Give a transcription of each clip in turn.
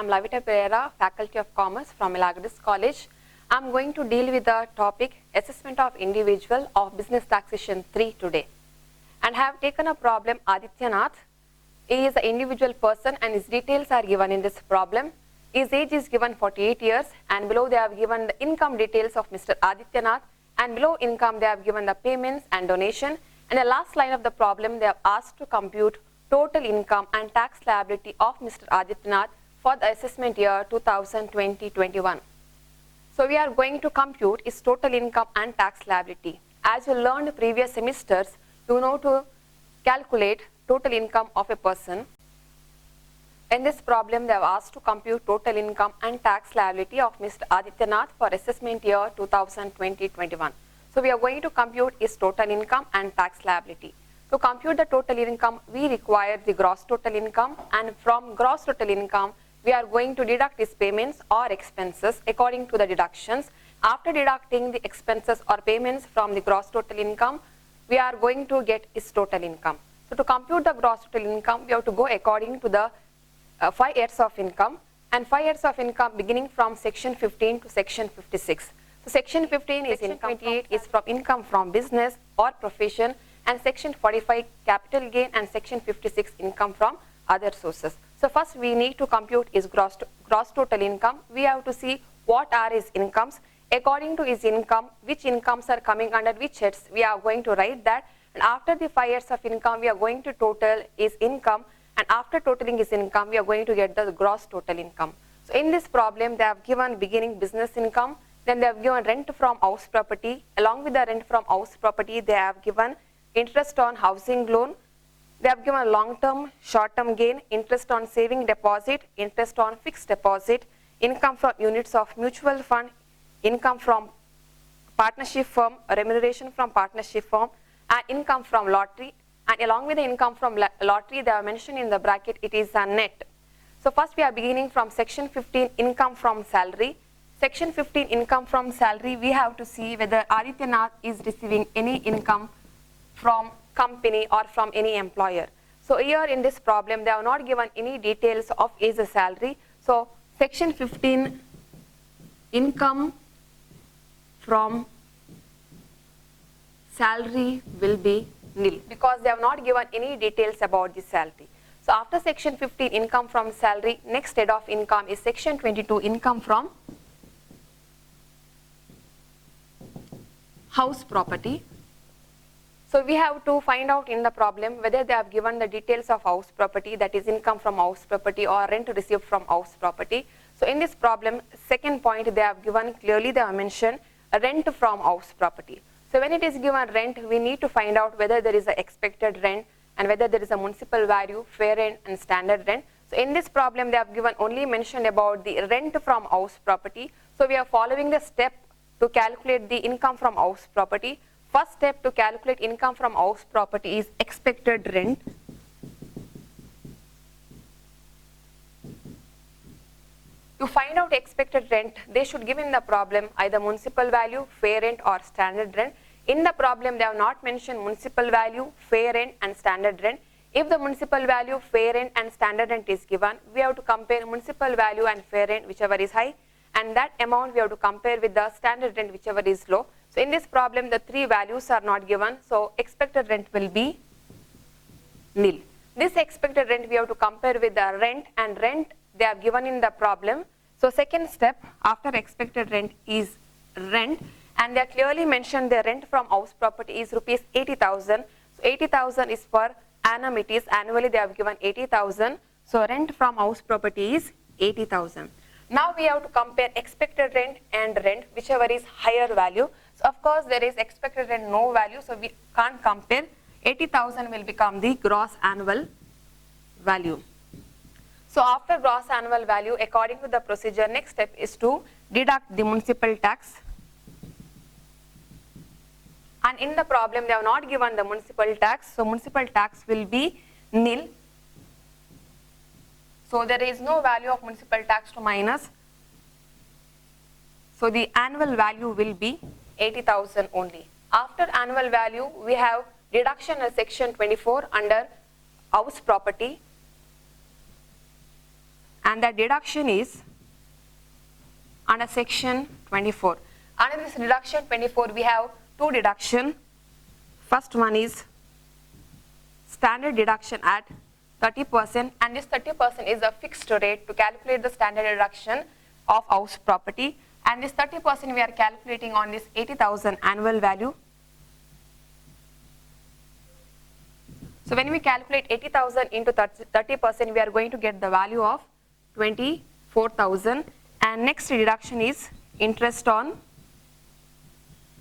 am Lavita Pereira, Faculty of Commerce from Milagros College. I am going to deal with the topic Assessment of Individual of Business Taxation 3 today. And have taken a problem Adityanath. He is an individual person and his details are given in this problem. His age is given 48 years and below they have given the income details of Mr. Adityanath, and below income they have given the payments and donation, and the last line of the problem they have asked to compute total income and tax liability of Mr. Adityanath for the assessment year 2020-21. So we are going to compute his total income and tax liability. As you learned previous semesters, you know to calculate total income of a person. In this problem, they have asked to compute total income and tax liability of Mr. Adityanath for assessment year 2020-21. So we are going to compute his total income and tax liability. To compute the total income, we require the gross total income, and from gross total income, we are going to deduct his payments or expenses according to the deductions. After deducting the expenses or payments from the gross total income, we are going to get his total income. So to compute the gross total income, we have to go according to the 5 years of income, and 5 years of income beginning from section 15 to section 56. So section 15 is income, 28 is from income from business or profession, and section 45 capital gain, and section 56 income from other sources. So first we need to compute his gross total income. We have to see what are his incomes. According to his income, which incomes are coming under which heads, we are going to write that, and after the 5 years of income we are going to total his income, and after totaling his income we are going to get the gross total income. So in this problem they have given beginning business income, then they have given rent from house property. Along with the rent from house property they have given interest on housing loan, they have given long-term, short-term gain, interest on saving deposit, interest on fixed deposit, income from units of mutual fund, income from partnership firm, remuneration from partnership firm, and income from lottery. And along with the income from lottery, they are mentioned in the bracket, it is a net. So first we are beginning from section 15, income from salary. Section 15, income from salary, we have to see whether Adityanath is receiving any income from company or from any employer. So here in this problem, they have not given any details of his salary. So section 15, income from salary will be nil because they have not given any details about the salary. So after section 15, income from salary, next head of income is section 22, income from house property. So we have to find out in the problem whether they have given the details of house property, that is income from house property or rent received from house property. So in this problem, second point they have given clearly, they have mentioned rent from house property. So when it is given rent, we need to find out whether there is an expected rent and whether there is a municipal value, fair rent and standard rent. So in this problem they have given only mentioned about the rent from house property. So we are following the step to calculate the income from house property. First step to calculate income from house property is expected rent. To find out expected rent, they should give in the problem either municipal value, fair rent or standard rent. In the problem, they have not mentioned municipal value, fair rent and standard rent. If the municipal value, fair rent and standard rent is given, we have to compare municipal value and fair rent whichever is high, and that amount we have to compare with the standard rent whichever is low. So in this problem, the three values are not given, so expected rent will be nil. This expected rent we have to compare with the rent, and rent they have given in the problem. So second step after expected rent is rent, and they are clearly mentioned the rent from house property is rupees 80,000. So 80,000 is per annum, it is annually they have given 80,000. So rent from house property is 80,000. Now we have to compare expected rent and rent whichever is higher value. So of course there is expected rent no value, so we can't compare. 80,000 will become the gross annual value. So after gross annual value, according to the procedure, next step is to deduct the municipal tax. And in the problem, they have not given the municipal tax, so municipal tax will be nil. So there is no value of municipal tax to minus. So the annual value will be 80,000 only. After annual value, we have deduction in section 24 under house property. and that deduction is under section 24. Under this deduction 24 we have two deduction. First one is standard deduction at 30%, and this 30% is a fixed rate to calculate the standard deduction of house property, and this 30% we are calculating on this 80,000 annual value. So when we calculate 80,000 into 30%, we are going to get the value of 24,000. And next deduction is interest on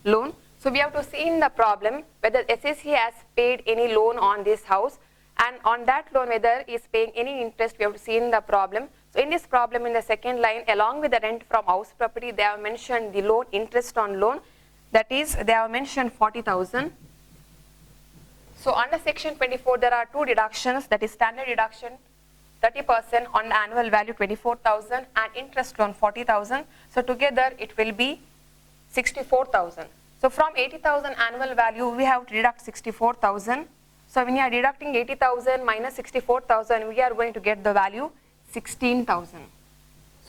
loan. So we have to see in the problem whether SAC has paid any loan on this house, and on that loan whether he is paying any interest. We have to see in the problem. So in this problem, in the second line, along with the rent from house property, they have mentioned the loan, interest on loan, that is they have mentioned 40,000. So under section 24 there are two deductions, that is standard deduction 30% on the annual value 24,000 and interest on 40,000. So together it will be 64,000. So from 80,000 annual value we have to deduct 64,000. So when you are deducting 80,000 minus 64,000, we are going to get the value 16,000.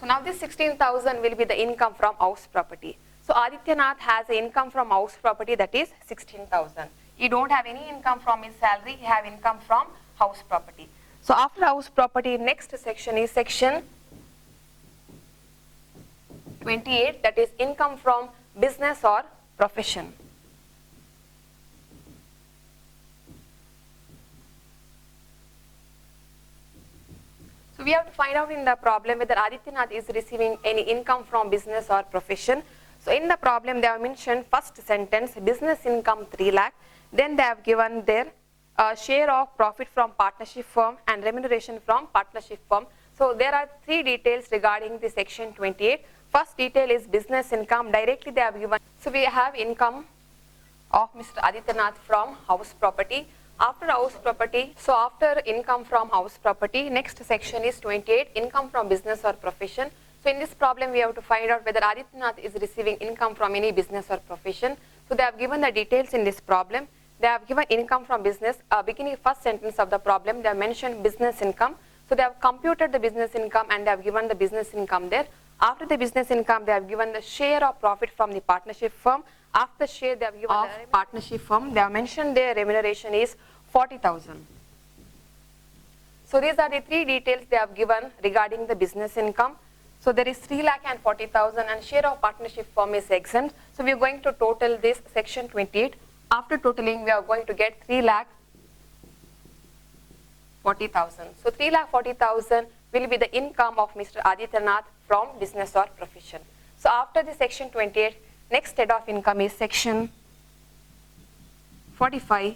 So now this 16,000 will be the income from house property. So Adityanath has an income from house property, that is 16,000. He don't have any income from his salary, he have income from house property. So after house property, next section is section 28, that is income from business or profession. So we have to find out in the problem whether Adityanath is receiving any income from business or profession. So in the problem they have mentioned first sentence, business income 3 lakh. Then they have given their share of profit from partnership firm and remuneration from partnership firm. So there are three details regarding the section 28. First detail is business income. Directly they have given. So we have income of Mr. Adityanath from house property. After house property, so after income from house property, next section is 28, income from business or profession. So in this problem we have to find out whether Adityanath is receiving income from any business or profession. So they have given the details in this problem. They have given income from business. Beginning first sentence of the problem, they have mentioned business income. So they have computed the business income and they have given the business income there. After the business income, they have given the share of profit from the partnership firm. After share, they have given of the partnership firm. They have mentioned their remuneration is 40,000. So these are the three details they have given regarding the business income. So there is 3 lakh and 40,000 and share of partnership firm is exempt. So we are going to total this section 28. After totaling, we are going to get 3 lakh 40,000. So 3 lakh 40,000 will be the income of Mr. Adityanath from business or profession. So after the section 28, next head of income is section 45,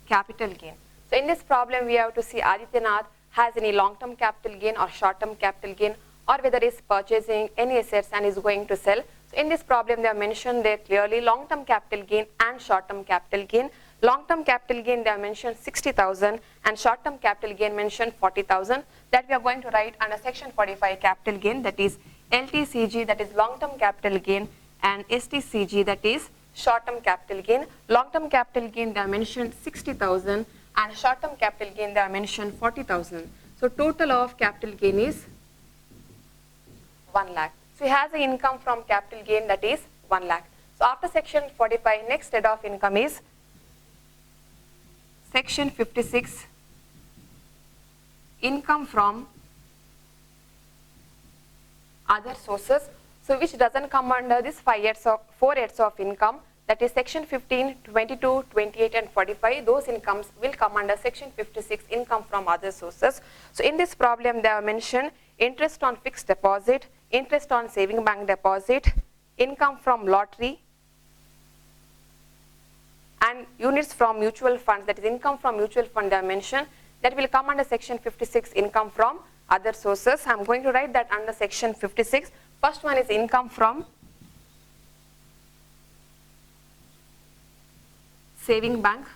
capital gain. So in this problem, we have to see Adityanath has any long-term capital gain or short-term capital gain, or whether he is purchasing any assets and is going to sell. So in this problem, they have mentioned there clearly long-term capital gain and short-term capital gain. Long-term capital gain, they have mentioned 60,000 and short-term capital gain mentioned 40,000. That we are going to write under section 45 capital gain, that is LTCG, that is long-term capital gain, and STCG, that is short-term capital gain. Long-term capital gain, they have mentioned 60,000 and short-term capital gain, they have mentioned 40,000. So total of capital gain is 1 lakh. So he has an income from capital gain, that is 1 lakh. So after section 45, next head of income is section 56, income from other sources. So which doesn't come under this 4 heads of income, that is section 15, 22, 28 and 45. Those incomes will come under section 56, income from other sources. So in this problem, they have mentioned interest on fixed deposit, interest on saving bank deposit, income from lottery, and units from mutual funds, that is income from mutual fund they have mentioned. That will come under section 56, income from other sources. I am going to write that under section 56. First one is income from saving bank.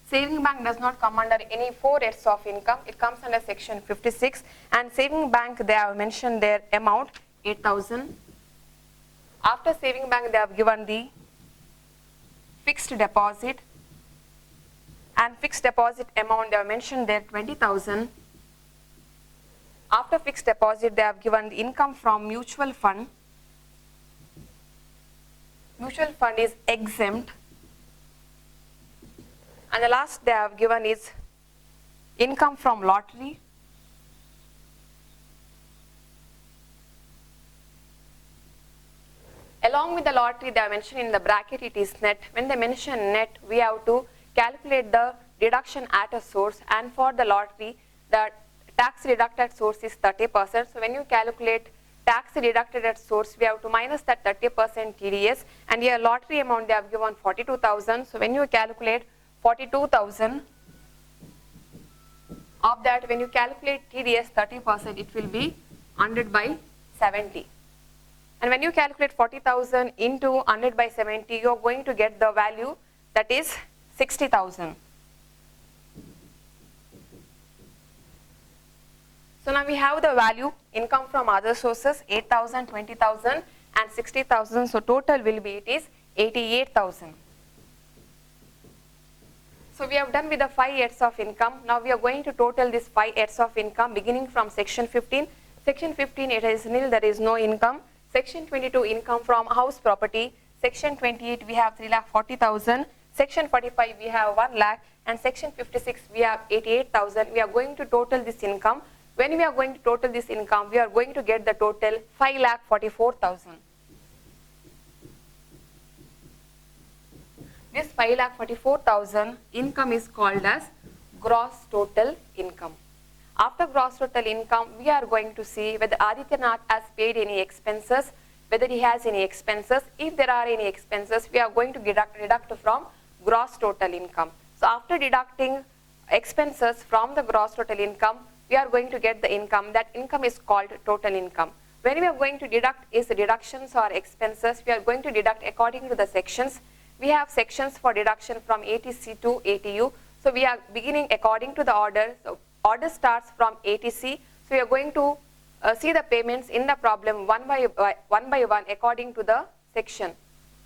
Saving bank does not come under any 4 heads of income. It comes under section 56. And saving bank, they have mentioned their amount 8,000. After saving bank, they have given the fixed deposit and fixed deposit amount they have mentioned there 20,000. After fixed deposit they have given the income from mutual fund. Mutual fund is exempt, and the last they have given is income from lottery. Along with the lottery they are mentioned in the bracket it is net. When they mention net we have to calculate the deduction at a source, and for the lottery the tax deducted source is 30%. So when you calculate tax deducted at source we have to minus that 30% TDS, and here lottery amount they have given 42,000. So when you calculate 42,000, of that when you calculate TDS 30% it will be 100 by 70. And when you calculate 40,000 into 100 by 70, you are going to get the value that is 60,000. So now we have the value income from other sources 8,000, 20,000 and 60,000. So total will be it is 88,000. So we have done with the 5 heads of income. Now we are going to total this 5 heads of income beginning from section 15. Section 15 it is nil, there is no income. Section 22 income from house property. Section 28 we have 3,40,000. Section 45 we have 1 lakh, and section 56 we have 88,000. We are going to total this income. When we are going to total this income, we are going to get the total 5,44,000. This 5,44,000 income is called as gross total income. After gross total income, we are going to see whether Adityanath has paid any expenses, whether he has any expenses. If there are any expenses, we are going to deduct from gross total income. So after deducting expenses from the gross total income, we are going to get the income. That income is called total income. When we are going to deduct is deductions or expenses, we are going to deduct according to the sections. We have sections for deduction from ATC to ATU. So we are beginning according to the order. So order starts from ATC. So we are going to see the payments in the problem one by one according to the section.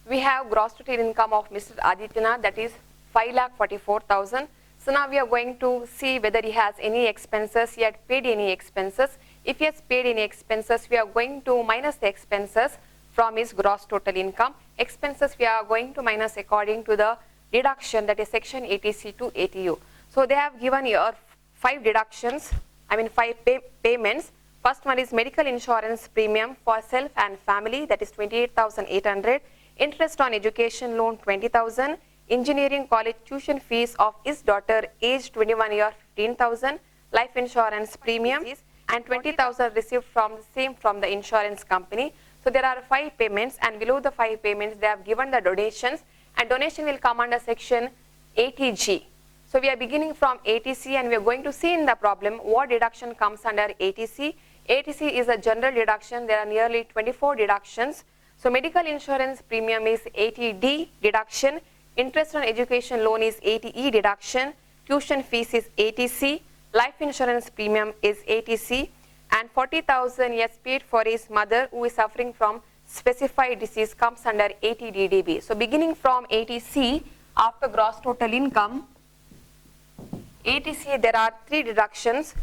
We have gross total income of Mr. Adityanath, that is 5,44,000. So now we are going to see whether he has any expenses, he had paid any expenses. If he has paid any expenses, we are going to minus the expenses from his gross total income. Expenses we are going to minus according to the deduction, that is section ATC to ATU. So they have given here 5 deductions, 5 payments. First one is medical insurance premium for self and family, that is 28,800. Interest on education loan 20,000. Engineering college tuition fees of his daughter aged 21 year 15,000. Life insurance premium and 20,000 received from the insurance company. So there are 5 payments, and below the 5 payments they have given the donations, and donation will come under section ATG. So we are beginning from ATC, and we are going to see in the problem what deduction comes under ATC. ATC is a general deduction. There are nearly 24 deductions. So medical insurance premium is 80D deduction. Interest on education loan is 80E deduction. Tuition fees is ATC. Life insurance premium is ATC. And 40,000 he has paid for his mother who is suffering from specified disease comes under 80DDB. So beginning from ATC, after gross total income, ATC there are 3 deductions,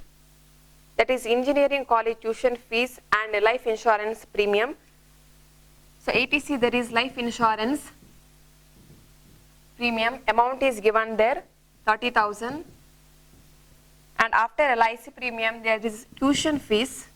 that is engineering college tuition fees and life insurance premium. So ATC there is life insurance premium, amount is given there 30,000. And after LIC premium there is tuition fees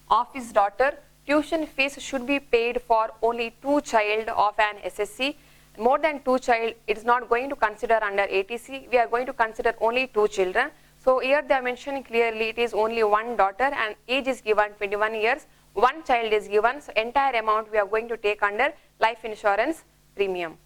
of his daughter. Tuition fees should be paid for only 2 child of an SSC. More than 2 child, it is not going to consider under ATC. We are going to consider only 2 children. So here they are mentioning clearly it is only 1 daughter and age is given 21 years. 1 child is given. So entire amount we are going to take under life insurance premium.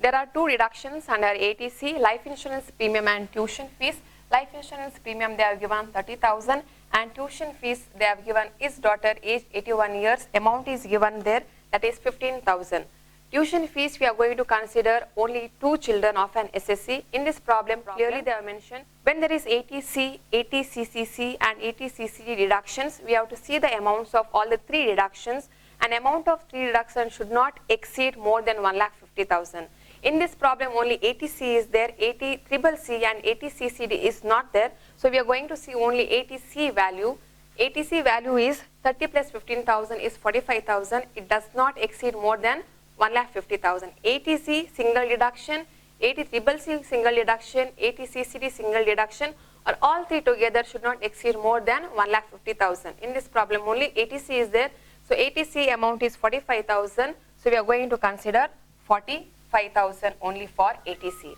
There are 2 deductions under ATC, life insurance premium and tuition fees. Life insurance premium they have given 30,000 and tuition fees they have given his daughter aged 81 years. Amount is given there, that is 15,000. Tuition fees we are going to consider only 2 children of an SSC. In this problem clearly they are mentioned when there is ATC, ATCCC and ATCCD deductions, we have to see the amounts of all the 3 deductions. An amount of 3 deductions should not exceed more than 1,50,000. In this problem only ATC is there, ATCCC and ATCCD is not there. So we are going to see only ATC value. ATC value is 30 plus 15,000 is 45,000. It does not exceed more than 1,50,000. ATC single deduction, ATCCC single deduction, ATCCD single deduction, or all three together should not exceed more than 1,50,000. In this problem only ATC is there. So ATC amount is 45,000. So we are going to consider 45,000 only for ATC.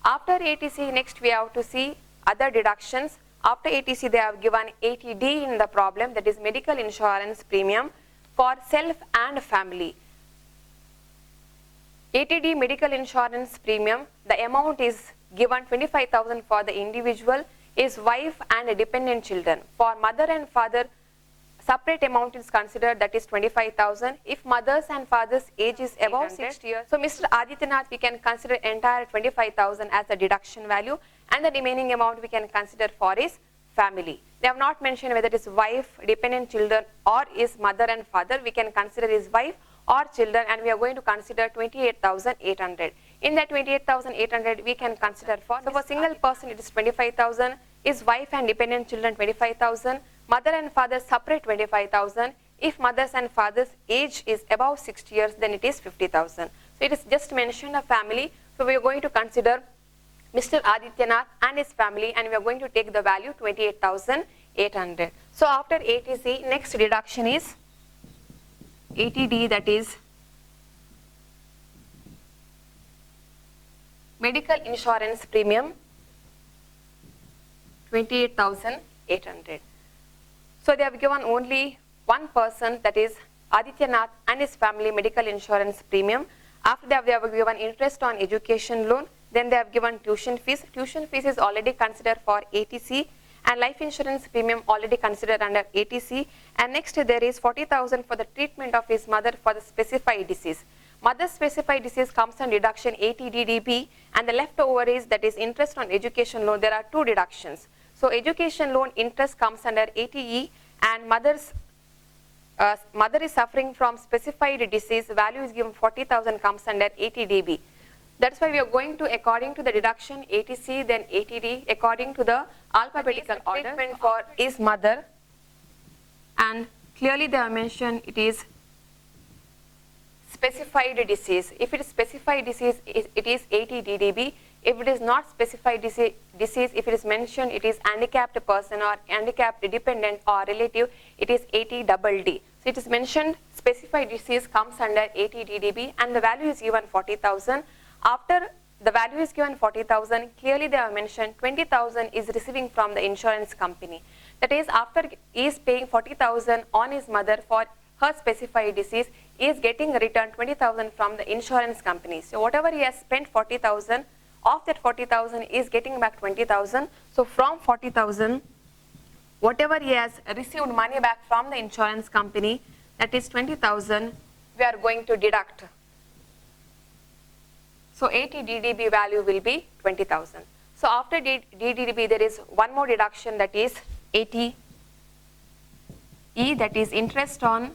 After ATC, next we have to see other deductions. After ATC, they have given ATD in the problem, that is medical insurance premium for self and family. ATD medical insurance premium, the amount is given 25,000 for the individual, his wife and dependent children. For mother and father, separate amount is considered, that is 25,000 if mother's and father's age is above 60 years. So Mr. Adityanath, we can consider entire 25,000 as the deduction value, and the remaining amount we can consider for his family. They have not mentioned whether it is wife, dependent children, or his mother and father. We can consider his wife or children, and we are going to consider 28,800. In that 28,800 we can consider for a single person it is 25,000, his wife and dependent children 25,000, mother and father separate 25,000. If mother's and father's age is above 60 years, then it is 50,000. So it is just mentioned a family. So we are going to consider Mr. Adityanath and his family, and we are going to take the value 28,800. So after ATC, next deduction is ATD, that is medical insurance premium, 28,800. So they have given only one person, that is Adityanath and his family medical insurance premium. After that, they have given interest on education loan. Then they have given tuition fees. Tuition fees is already considered for ATC, and life insurance premium already considered under ATC. And next there is 40,000 for the treatment of his mother for the specified disease. Mother's specified disease comes on deduction ATDDB, and the leftover is, that is interest on education loan. There are two deductions. So education loan interest comes under ATE, and mother is suffering from specified disease, value is given 40,000, comes under ATDB. That's why we are going to, according to the deduction ATC, then ATD, according to the alphabetical order. Treatment for his mother, and clearly they have mentioned it is specified disease. If it is specified disease, it is ATDDB. If it is not specified disease, if it is mentioned it is handicapped person or handicapped dependent or relative, it is ATDD. So it is mentioned specified disease comes under ATDDB, and the value is given 40,000. After the value is given 40,000, clearly they have mentioned 20,000 is receiving from the insurance company. That is, after he is paying 40,000 on his mother for her specified disease, he is getting returned 20,000 from the insurance company. So whatever he has spent 40,000, of that 40,000 is getting back 20,000. So from 40,000, whatever he has received money back from the insurance company, that is 20,000, we are going to deduct. So ATDDB value will be 20,000. So after DDDB, there is one more deduction, that is ATE, that is interest on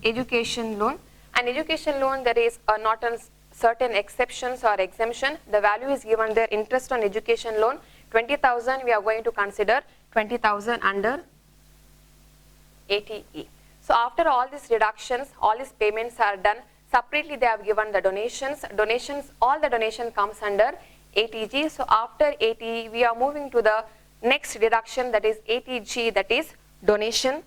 education loan. And education loan, there is not a certain exceptions or exemption. The value is given there, interest on education loan 20,000. We are going to consider 20,000 under ATE. So after all these deductions, all these payments are done. Separately they have given the donations. All the donation comes under ATG. So after ATE, we are moving to the next deduction, that is ATG, that is donation.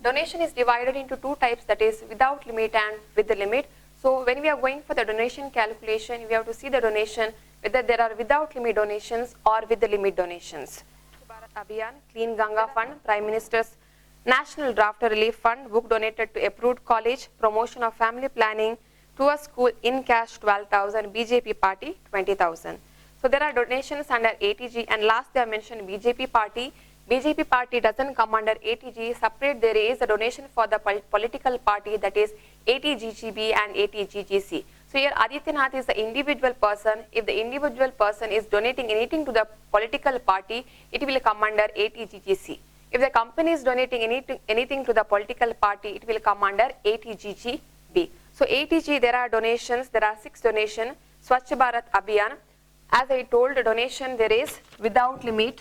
Donation is divided into two types, that is without limit and with the limit. So when we are going for the donation calculation, we have to see the donation whether there are without limit donations or with the limit donations. Bharat Abhiyan, Clean Ganga Fund, Prime Minister's National Draft Relief Fund, book donated to approved college, promotion of family planning, to a school in cash 12,000, BJP party 20,000. So there are donations under ATG, and last they have mentioned BJP party. BJP party doesn't come under ATG. Separate there is a donation for the political party, that is ATGGB and ATGGC. So here Adityanath is the individual person. If the individual person is donating anything to the political party, it will come under ATGGC. If the company is donating anything to the political party, it will come under ATGGB. So ATG, there are donations, there are 6 donations. Swachh Bharat Abhiyan, as I told, donation there is without limit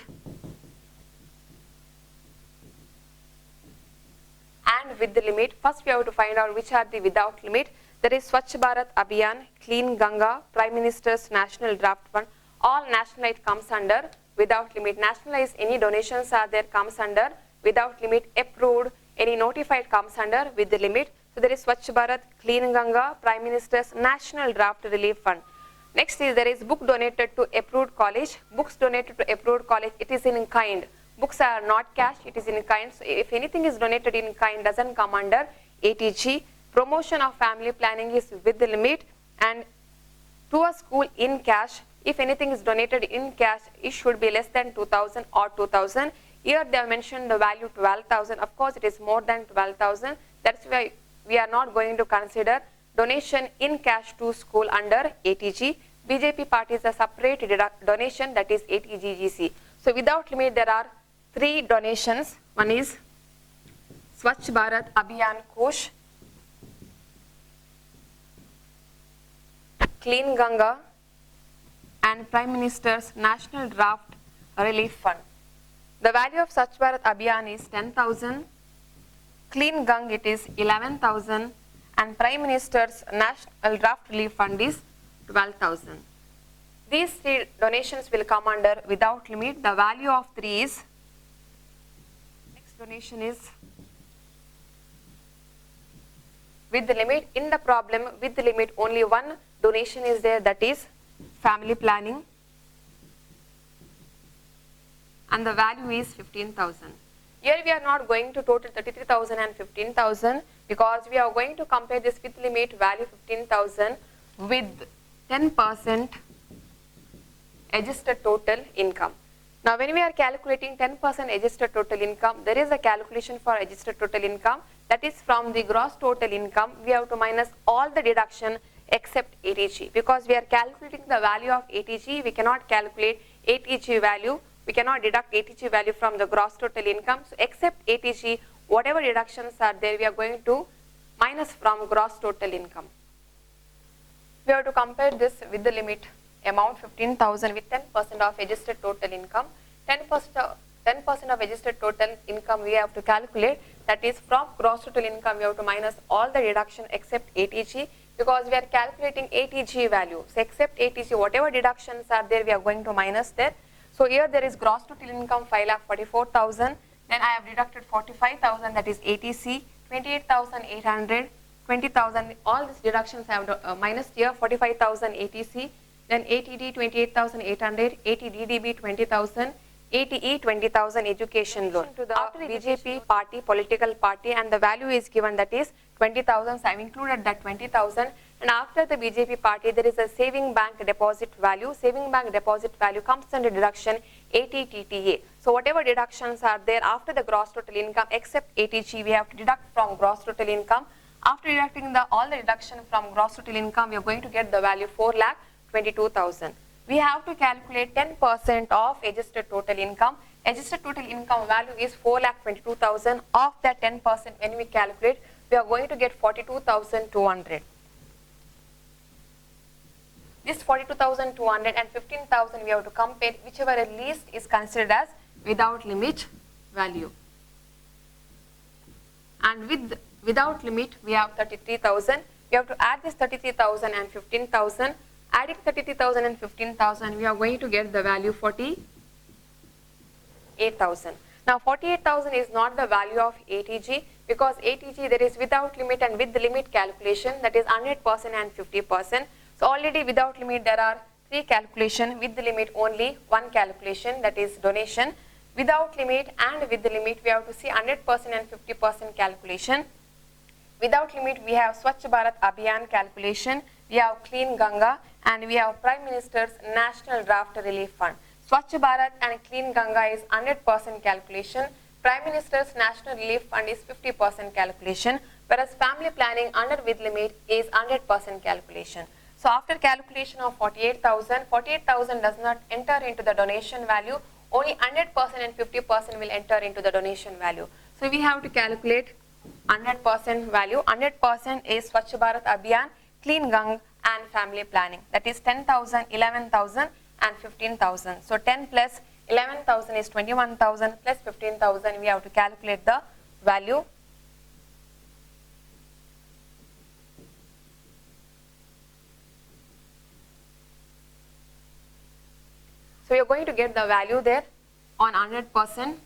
and with the limit. First we have to find out which are the without limit. There is Swachh Bharat Abhiyan, Clean Ganga, Prime Minister's National Draft Fund. All nationalized comes under without limit. Nationalized, any donations are there, comes under without limit. Approved, any notified comes under with the limit. So there is Swachh Bharat, Clean Ganga, Prime Minister's National Draft Relief Fund. Next is there is book donated to approved college. Books donated to approved college, it is in kind. Books are not cash, it is in kind. So if anything is donated in kind, doesn't come under ATG. Promotion of family planning is with the limit, and to a school in cash, if anything is donated in cash, it should be less than 2000 or 2000. Here they have mentioned the value 12,000. Of course, it is more than 12,000. That's why we are not going to consider donation in cash to school under ATG. BJP party is a separate donation, that is ATGGC. So without limit, there are 3 donations. One is Swachh Bharat Abhiyan Kosh, Clean Ganga, and Prime Minister's National Draft Relief Fund. The value of Swachh Bharat Abhiyan is 10,000, Clean Ganga it is 11,000, and Prime Minister's National Draft Relief Fund is 12,000. These 3 donations will come under without limit. The value of 3 is, next donation is with the limit. In the problem, with the limit, only one donation is there, that is family planning, and the value is 15,000. Here we are not going to total 33,000 and 15,000 because we are going to compare this with limit value 15,000 with 10% adjusted total income. Now when we are calculating 10% adjusted total income, there is a calculation for adjusted total income, that is from the gross total income we have to minus all the deduction except ATG. Because we are calculating the value of ATG, we cannot calculate ATG value, we cannot deduct ATG value from the gross total income. So except ATG, whatever deductions are there, we are going to minus from gross total income. We have to compare this with the limit amount 15,000 with 10% of adjusted total income. 10% of adjusted total income we have to calculate, that is from gross total income we have to minus all the deduction except ATG, because we are calculating ATG value. So except ATG, whatever deductions are there, we are going to minus there. So here there is gross total income 5,44,000, then I have deducted 45,000, that is ATC, 28,800, 20,000, all these deductions I have minus here, 45,000 ATC, then ATD 28,800, ATDDB 20,000, ATE 20,000 education loan. To the after BJP party, political party, and the value is given, that is 20,000. So I have included that 20,000. And after the BJP party, there is a saving bank deposit value. Saving bank deposit value comes under deduction ATTTA. So whatever deductions are there after the gross total income except ATG, we have to deduct from gross total income. After deducting all the deduction from gross total income, we are going to get the value 4,22,000. We have to calculate 10% of adjusted total income. Adjusted total income value is 4,22,000. Of that 10%, when we calculate, we are going to get 42,200. This 42,200 and 15,000 we have to compare, whichever at least is considered as without limit value. And without limit, we have 33,000. We have to add this 33,000 and 15,000. Adding 33,000 and 15,000, we are going to get the value 48,000. Now 48,000 is not the value of ATG, because ATG there is without limit and with the limit calculation, that is 100% and 50%. So already without limit there are 3 calculations, with the limit only 1 calculation, that is donation. Without limit and with the limit we have to see 100% and 50% calculation. Without limit we have Swachh Bharat Abhiyan calculation, we have Clean Ganga, and we have Prime Minister's National Draft Relief Fund. Swachh Bharat and Clean Ganga is 100% calculation. Prime Minister's National Relief Fund is 50% calculation, whereas family planning under with limit is 100% calculation. So after calculation of 48,000, 48,000 does not enter into the donation value. Only 100% and 50% will enter into the donation value. So we have to calculate 100% value. 100% is Swachh Bharat Abhiyan, Clean Gang and family planning. That is 10,000, 11,000 and 15,000. So 10 plus 11,000 is 21,000 plus 15,000. We have to calculate the value. So we are going to get the value there on 100%.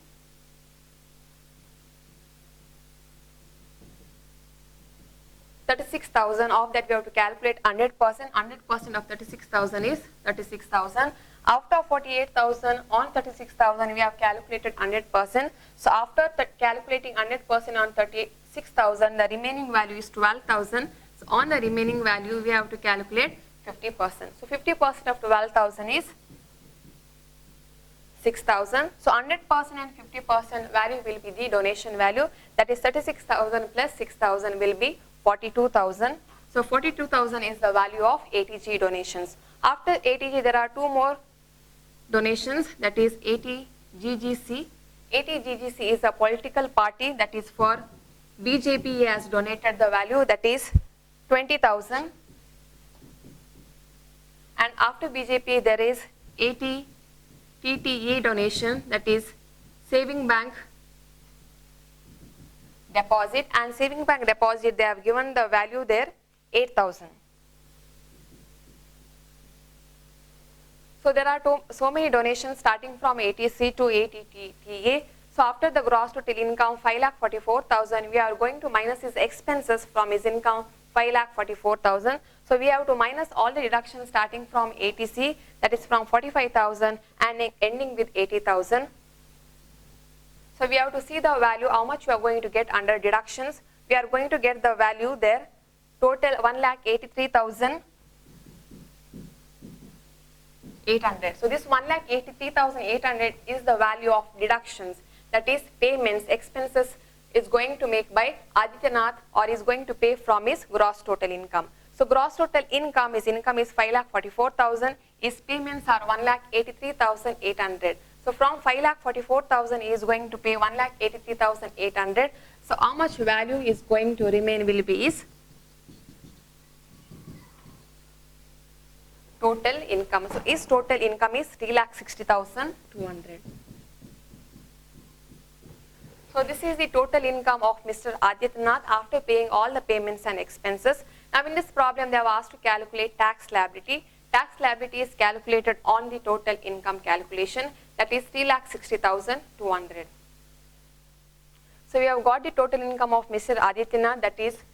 $36,000. Of that we have to calculate 100%. 100% of 36,000 is 36,000. After 48,000 on 36,000 we have calculated 100%. So after calculating 100% on 36,000, the remaining value is 12,000. So on the remaining value we have to calculate 50%. So 50% of 12,000 is 6,000. So 100% and 50% value will be the donation value. That is 36,000 plus 6,000 will be 42,000. So 42,000 is the value of ATG donations. After ATG there are two more donations, that is ATGGC. ATGGC is a political party, that is for BJP has donated the value, that is 20,000. And after BJP there is ATTE donation, that is saving bank deposit, and saving bank deposit they have given the value there 8,000. So there are so many donations starting from ATC to ATTTA. So after the gross total income 5,44,000, we are going to minus his expenses from his income 5,44,000. So we have to minus all the deductions starting from ATC, that is from 45,000 and ending with 80,000. So we have to see the value, how much we are going to get under deductions. We are going to get the value there, total 1,83,800. So this 1,83,800 is the value of deductions, that is payments, expenses is going to make by Adityanath or is going to pay from his gross total income. So gross total income, his income is 5,44,000, his payments are 1,83,800. So from 5,44,000 he is going to pay 1,83,800. So how much value is going to remain will be his total income. So his total income is 3,60,200. So this is the total income of Mr. Adityanath after paying all the payments and expenses. Now in this problem they have asked to calculate tax liability. Tax liability is calculated on the total income calculation, that is 3,60,200. So we have got the total income of Mr. Adityanath, that is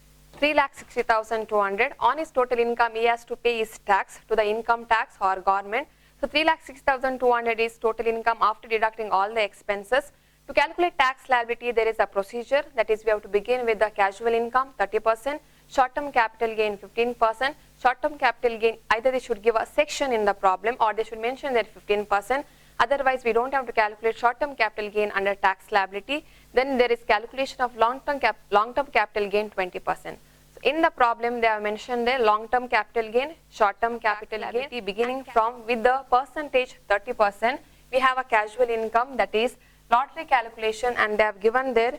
3,60,200. On his total income he has to pay his tax to the income tax or government. So 3,60,200 is total income after deducting all the expenses. To calculate tax liability there is a procedure, that is we have to begin with the casual income 30%, short-term capital gain 15%. Short-term capital gain, either they should give a section in the problem or they should mention that 15%. Otherwise we don't have to calculate short-term capital gain under tax liability. Then there is calculation of long-term capital gain 20%. So in the problem they have mentioned the long-term capital gain, short-term capital gain beginning from with the percentage 30%. We have a casual income, that is lottery calculation, and they have given their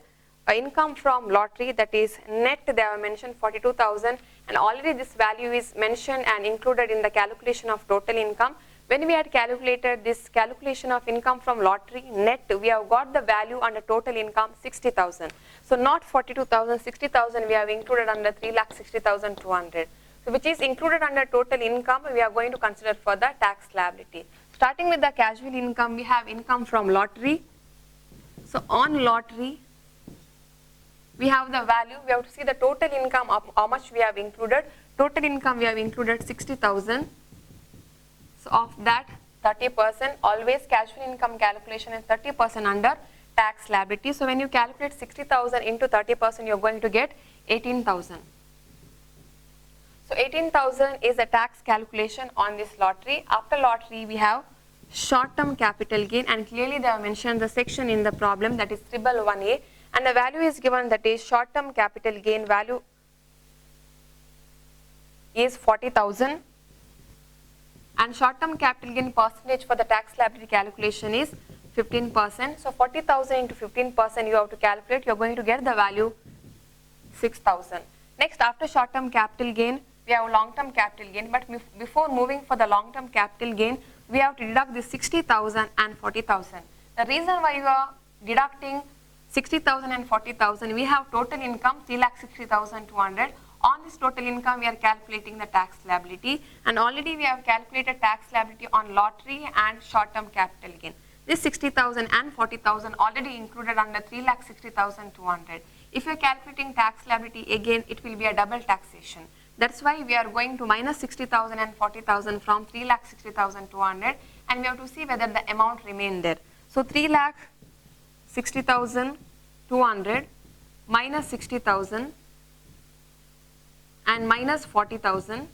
income from lottery, that is net they have mentioned 42,000, and already this value is mentioned and included in the calculation of total income. When we had calculated this calculation of income from lottery net, we have got the value under total income 60,000. So not 42,000, 60,000 we have included under 3,60,200. So which is included under total income, we are going to consider for the tax liability. Starting with the casual income, we have income from lottery. So on lottery, we have the value, we have to see the total income of how much we have included. Total income we have included 60,000. So of that 30%, always casual income calculation is 30% under tax liability. So when you calculate 60,000 into 30%, you are going to get 18,000. So 18,000 is a tax calculation on this lottery. After lottery we have short-term capital gain, and clearly they have mentioned the section in the problem, that is triple 1A, and the value is given, that is short-term capital gain value is 40,000. and short-term capital gain percentage for the tax liability calculation is 15%. So 40,000 into 15% you have to calculate, you are going to get the value 6,000. Next, after short-term capital gain, we have long-term capital gain, but before moving for the long-term capital gain, we have to deduct this 60,000 and 40,000. The reason why you are deducting 60,000 and 40,000, we have total income 3,60,200. On this total income, we are calculating the tax liability, and already we have calculated tax liability on lottery and short-term capital gain. This 60,000 and 40,000 already included under 3,60,200. If you are calculating tax liability again, it will be a double taxation. That's why we are going to minus 60,000 and 40,000 from 3,60,200, and we have to see whether the amount remained there. So 3,60,200 minus 60,000 and minus 40,000,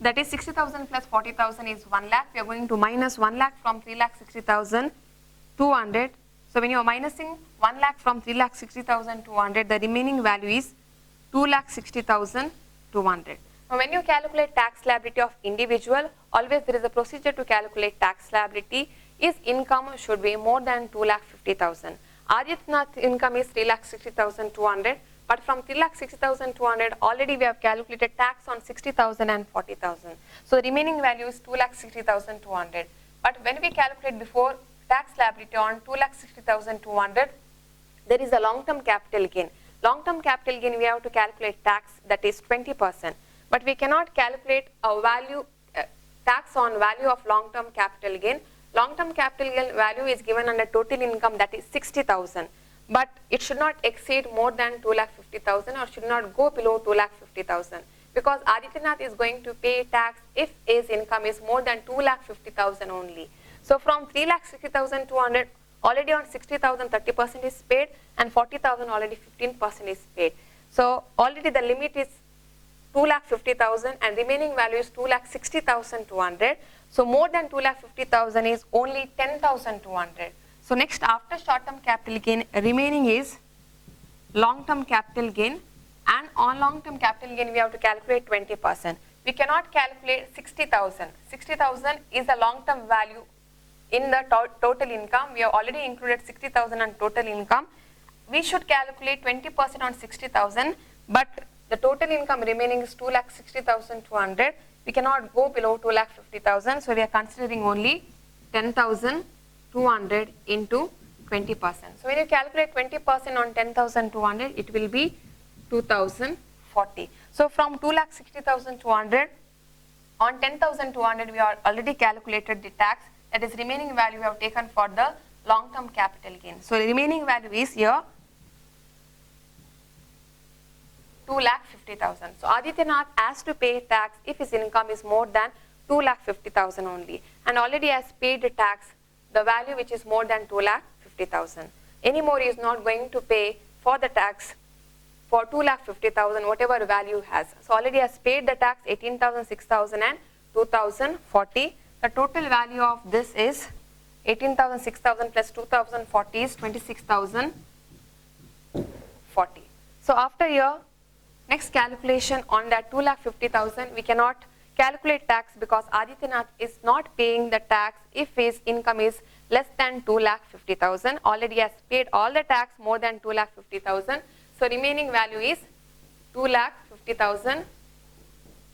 that is 60,000 plus 40,000 is 1 lakh. We are going to minus 1 lakh from 3,60,200. So when you are minusing 1 lakh from 3,60,200, the remaining value is 2,60,200. Now when you calculate tax liability of individual, always there is a procedure to calculate tax liability. His income should be more than 2,50,000. Aditya's income is 3,60,200, but from 3,60,200 already we have calculated tax on 60,000 and 40,000. So remaining value is 2,60,200. But when we calculate before tax liability on 2,60,200, there is a long-term capital gain. Long-term capital gain we have to calculate tax, that is 20%. But we cannot calculate a value tax on value of long-term capital gain. Long-term capital gain value is given under total income, that is 60,000. But it should not exceed more than 2,50,000 or should not go below 2,50,000, because Adityanath is going to pay tax if his income is more than 2,50,000 only. So from 3,60,200, already on 60,000 30% is paid, and 40,000 already 15% is paid. So already the limit is 2,50,000 and remaining value is 2,60,200. So more than 2,50,000 is only 10,200. So next, after short-term capital gain, remaining is long-term capital gain, and on long-term capital gain we have to calculate 20%. We cannot calculate 60,000. 60,000 is the long-term value in the total income. We have already included 60,000 on total income. We should calculate 20% on 60,000, but the total income remaining is 2,60,200. We cannot go below 2,50,000, so we are considering only 10,200 into 20%. So when you calculate 20% on 10,200, it will be 2,040. So from 2,60,200 on 10,200, we are already calculated the tax. That is remaining value we have taken for the long-term capital gain. So the remaining value is here 2,50,000. So Adityanath has to pay tax if his income is more than 2,50,000 only, and already has paid the tax the value which is more than 2,50,000. Anymore he is not going to pay for the tax for 2,50,000 whatever value has. So already has paid the tax 18,000, 6,000 and 2,040. The total value of this is 18,000, 6,000 plus 2,040 is 26,040. So after here, next calculation on that 2,50,000, we cannot calculate tax because Adityanath is not paying the tax if his income is less than 2,50,000. Already has paid all the tax more than 2,50,000. So remaining value is 2,50,000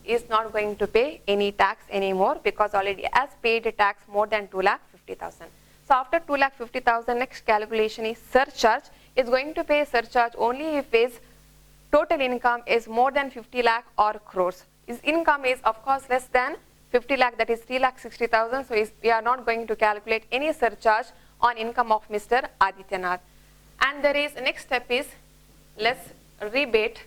is not going to pay any tax anymore because already has paid a tax more than 2,50,000. So after 2,50,000, next calculation is surcharge. Is going to pay surcharge only if his total income is more than 50 lakh or crores. His income is of course less than 50 lakh, that is 3,60,000. So we are not going to calculate any surcharge on income of Mr. Adityanath. And there is next step is less rebate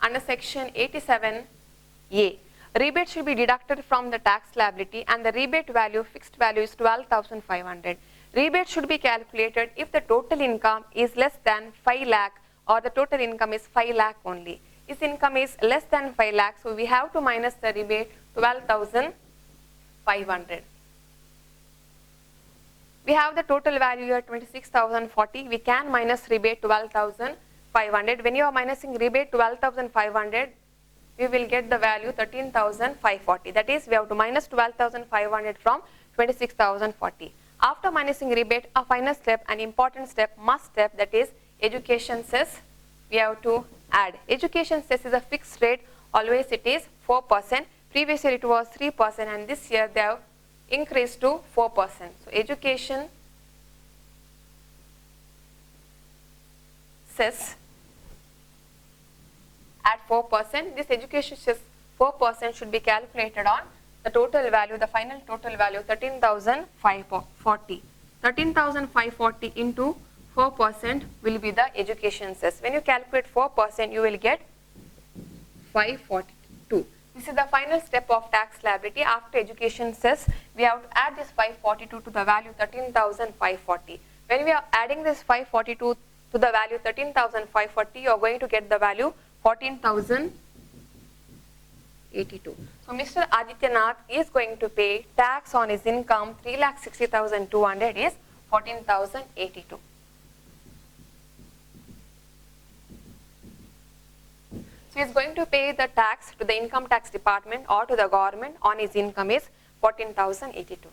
under section 87A. Rebate should be deducted from the tax liability, and the rebate value, fixed value is 12,500. Rebate should be calculated if the total income is less than 5 lakh or the total income is 5 lakh only. His income is less than 5 lakh, so we have to minus the rebate 12,500. We have the total value here 26,040. We can minus rebate 12,500. When you are minusing rebate 12,500, we will get the value 13,540. That is, we have to minus 12,500 from 26,040. After minusing rebate, a final step, an important step, must step, that is education cess, we have to add. Education cess is a fixed rate, always it is 4%. Previous year it was 3% and this year they have increased to 4%. So education cess at 4%. This education cess 4% should be calculated on the total value, the final total value 13,540. 13,540 into 4% will be the education cess. When you calculate 4%, you will get 542. This is the final step of tax liability. After education cess, we have to add this 542 to the value 13,540. When we are adding this 542 to the value 13,540, you are going to get the value 14,082. So Mr. Adityanath is going to pay tax on his income 3,60,200 is 14,082. So he is going to pay the tax to the income tax department or to the government on his income is 14,082.